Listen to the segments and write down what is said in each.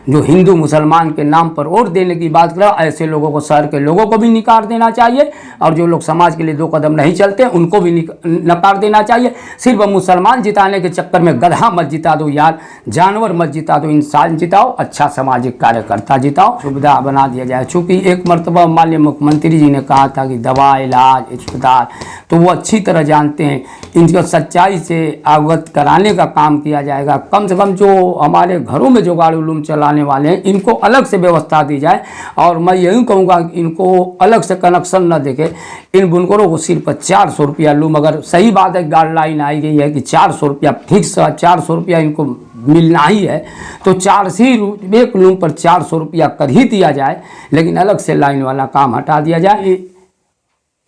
जो हिंदू मुसलमान के नाम पर वोट देने की बात कर रहा है, ऐसे लोगों को, शहर के लोगों को भी निकाल देना चाहिए। और जो लोग समाज के लिए 2 कदम नहीं चलते उनको भी नकार देना चाहिए। सिर्फ मुसलमान जिताने के चक्कर में गधा मत जिता दो यार, जानवर मत जिता दो, इंसान जिताओ, अच्छा सामाजिक कार्यकर्ता जिताओ, सुविधा बना दिया जाए। चूँकि एक मरतबा माननीय मुख्यमंत्री जी ने कहा था कि दवा, इलाज, अस्पताल, तो वो अच्छी तरह जानते हैं। इनको सच्चाई से अवगत कराने का काम किया जाएगा। कम से कम जो हमारे घरों में जो गाड़ी उलूम चलाने वाले हैं इनको अलग से व्यवस्था दी जाए। और मैं यही कहूँगा इनको अलग से कनेक्शन न देखे, इन बुनकरों को सिर्फ 400 रुपया लूम। अगर सही बात है, गाइडलाइन आई गई है कि 400 रुपया फिक्स, 400 रुपया इनको मिलना ही है, तो 400 एक लूम पर 400 रुपया कर ही दिया जाए। लेकिन अलग से लाइन वाला काम हटा दिया जाए।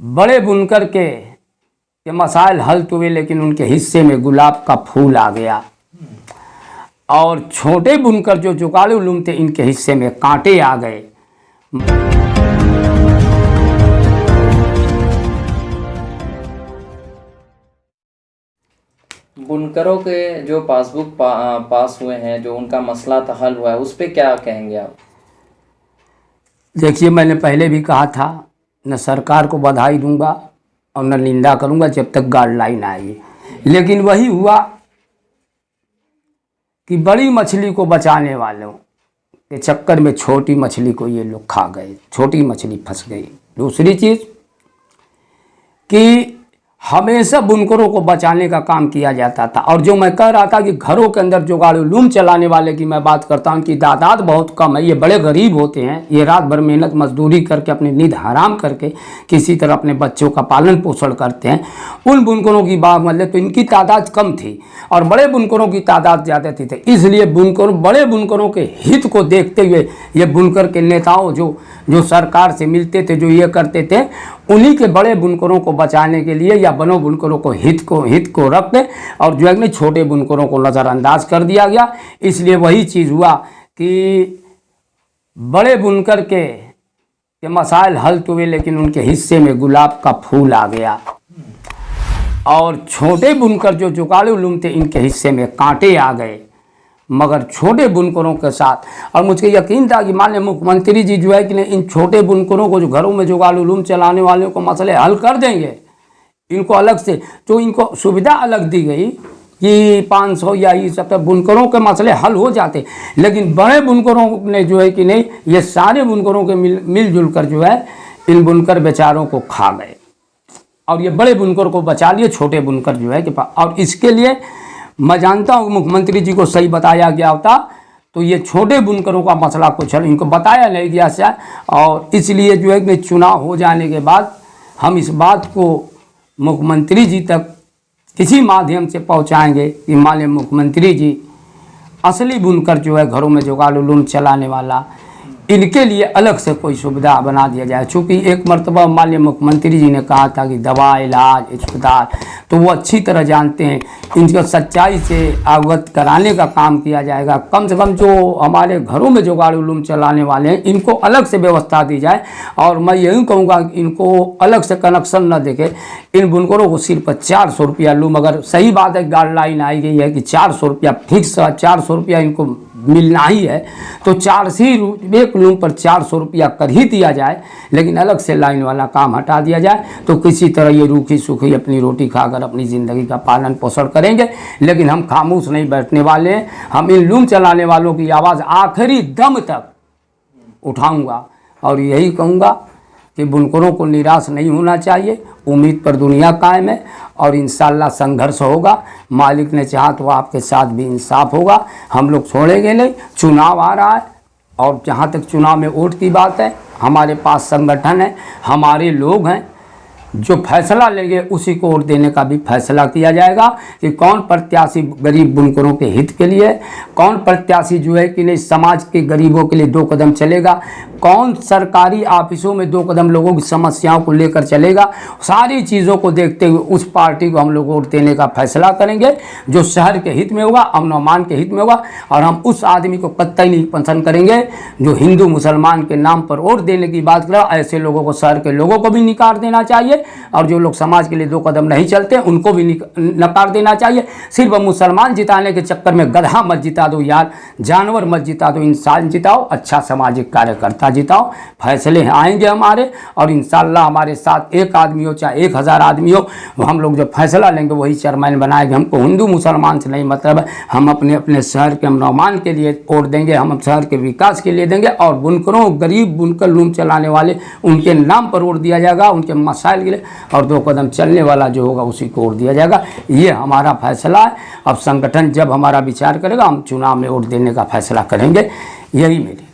बड़े बुनकर के मसाइल हल तो हुए, लेकिन उनके हिस्से में गुलाब का फूल आ गया। और छोटे बुनकर जो जुगाड़ू लूम थे, इनके हिस्से में कांटे आ गए। बुनकरों के जो पासबुक पास हुए हैं, जो उनका मसला था हल हुआ है, उस पर क्या कहेंगे आप? देखिए, मैंने पहले भी कहा था, न सरकार को बधाई दूंगा और न निंदा करूंगा जब तक गाइडलाइन आएगी। लेकिन वही हुआ कि बड़ी मछली को बचाने वालों के चक्कर में छोटी मछली को ये लोग खा गए, छोटी मछली फंस गई। दूसरी चीज़ कि हमेशा बुनकरों को बचाने का काम किया जाता था। और जो मैं कह रहा था कि घरों के अंदर जो गाड़ी लूम चलाने वाले की मैं बात करता हूँ कि तादाद बहुत कम है, ये बड़े गरीब होते हैं, ये रात भर मेहनत मजदूरी करके अपनी नींद हराम करके किसी तरह अपने बच्चों का पालन पोषण करते हैं। उन बुनकरों की बात मतलब तो इनकी तादाद कम थी और बड़े बुनकरों की तादाद ज़्यादा थी। इसलिए बड़े बुनकरों के हित को देखते हुए ये बुनकर के नेताओं जो सरकार से मिलते थे, जो ये करते थे, उन्हीं के बड़े बुनकरों को बचाने के लिए या बनो बुनकरों को हित को रखते और जो है छोटे बुनकरों को नज़रअंदाज कर दिया गया। इसलिए वही चीज़ हुआ कि बड़े बुनकर के मसाइल हल तो हुए, लेकिन उनके हिस्से में गुलाब का फूल आ गया। और छोटे बुनकर जो जुगाड़ू लूम थे, इनके हिस्से में कांटे आ गए। मगर छोटे बुनकरों के साथ, और मुझे यकीन था कि माननीय मुख्यमंत्री जी जो है कि इन छोटे बुनकरों को, जो घरों में जुगाड़ू लूम चलाने वालों को मसले हल कर देंगे। इनको अलग से तो इनको सुविधा अलग दी गई कि 500 या ये सब बुनकरों के मसले हल हो जाते। लेकिन बड़े बुनकरों ने जो है कि नहीं, ये सारे बुनकरों के मिलजुल कर जो है इन बुनकर बेचारों को खा गए। और ये बड़े बुनकर को बचा लिए, छोटे बुनकर जो है कि, और इसके लिए मैं जानता हूँ मुख्यमंत्री जी को सही बताया गया होता तो ये छोटे बुनकरों का मसला कुछ है, इनको बताया नहीं गया शायद। और इसलिए जो है कि चुनाव हो जाने के बाद हम इस बात को मुख्यमंत्री जी तक किसी माध्यम से पहुंचाएंगे कि माननीय मुख्यमंत्री जी, असली बुनकर जो है घरों में जुगाड़ू लूम चलाने वाला, इनके लिए अलग से कोई सुविधा बना दिया जाए। चूँकि एक मरतबा माननीय मुख्यमंत्री जी ने कहा था कि दवा, इलाज, अस्पताल, तो वो अच्छी तरह जानते हैं। इनको सच्चाई से अवगत कराने का काम किया जाएगा। कम से कम जो हमारे घरों में जो गाड़ी लूम चलाने वाले हैं इनको अलग से व्यवस्था दी जाए। और मैं यही कहूँगा इनको अलग से कनेक्शन न देखे, इन बुनकरों को सिर्फ 400 रुपया लूम। अगर सही बात है, गाइडलाइन आई गई है कि 400 रुपया फिक्स, 400 रुपया इनको मिलना ही है, तो 400 एक लूम पर 400 रुपया कर ही दिया जाए। लेकिन अलग से लाइन वाला काम हटा दिया जाए तो किसी तरह ये रूखी सूखी अपनी रोटी खाकर अपनी ज़िंदगी का पालन पोषण करेंगे। लेकिन हम खामोश नहीं बैठने वाले हैं। हम इन लूम चलाने वालों की आवाज़ आखिरी दम तक उठाऊंगा और यही कहूँगा कि बुनकरों को निराश नहीं होना चाहिए। उम्मीद पर दुनिया कायम है और इंशाल्लाह संघर्ष होगा। मालिक ने चाहा तो आपके साथ भी इंसाफ होगा। हम लोग छोड़ेंगे नहीं। चुनाव आ रहा है और जहाँ तक चुनाव में वोट की बात है, हमारे पास संगठन है, हमारे लोग हैं, जो फैसला लेंगे उसी को वोट देने का भी फैसला किया जाएगा कि कौन प्रत्याशी गरीब बुनकरों के हित के लिए, कौन प्रत्याशी जो है कि नहीं समाज के गरीबों के लिए 2 कदम चलेगा, कौन सरकारी ऑफिसों में 2 कदम लोगों की समस्याओं को लेकर चलेगा। सारी चीज़ों को देखते हुए उस पार्टी को हम लोग वोट देने का फैसला करेंगे जो शहर के हित में होगा, अमन अमान के हित में होगा। और हम उस आदमी को कतई नहीं पसंद करेंगे जो हिंदू मुसलमान के नाम पर वोट देने की बात कर रहा है। ऐसे लोगों को, शहर के लोगों को भी निकाल देना चाहिए। और जो लोग समाज के लिए 2 कदम नहीं चलते उनको भी नकार देना चाहिए। सिर्फ मुसलमान जिताने के चक्कर में गधा मत जिता दो यार, जानवर मत जिता दो, इंसान जिताओ, अच्छा सामाजिक कार्यकर्ता जिताओ। फैसले आएंगे हमारे, और इंशाल्लाह हमारे साथ 1 आदमी हो चाहे 1000 आदमी हो, हम लोग जब फैसला लेंगे वही चेयरमैन बनाएंगे। हमको हिंदू मुसलमान से नहीं मतलब है, हम अपने अपने शहर के अमन के लिए वोट देंगे, हम शहर के विकास के लिए देंगे, और बुनकरों, गरीब बुनकर लूम चलाने वाले उनके नाम पर वोट दिया जाएगा, उनके मसाइल के लिए, और 2 कदम चलने वाला जो होगा उसी को वोट दिया जाएगा। ये हमारा फैसला है। अब संगठन जब हमारा विचार करेगा हम चुनाव में वोट देने का फैसला करेंगे। यही मेरी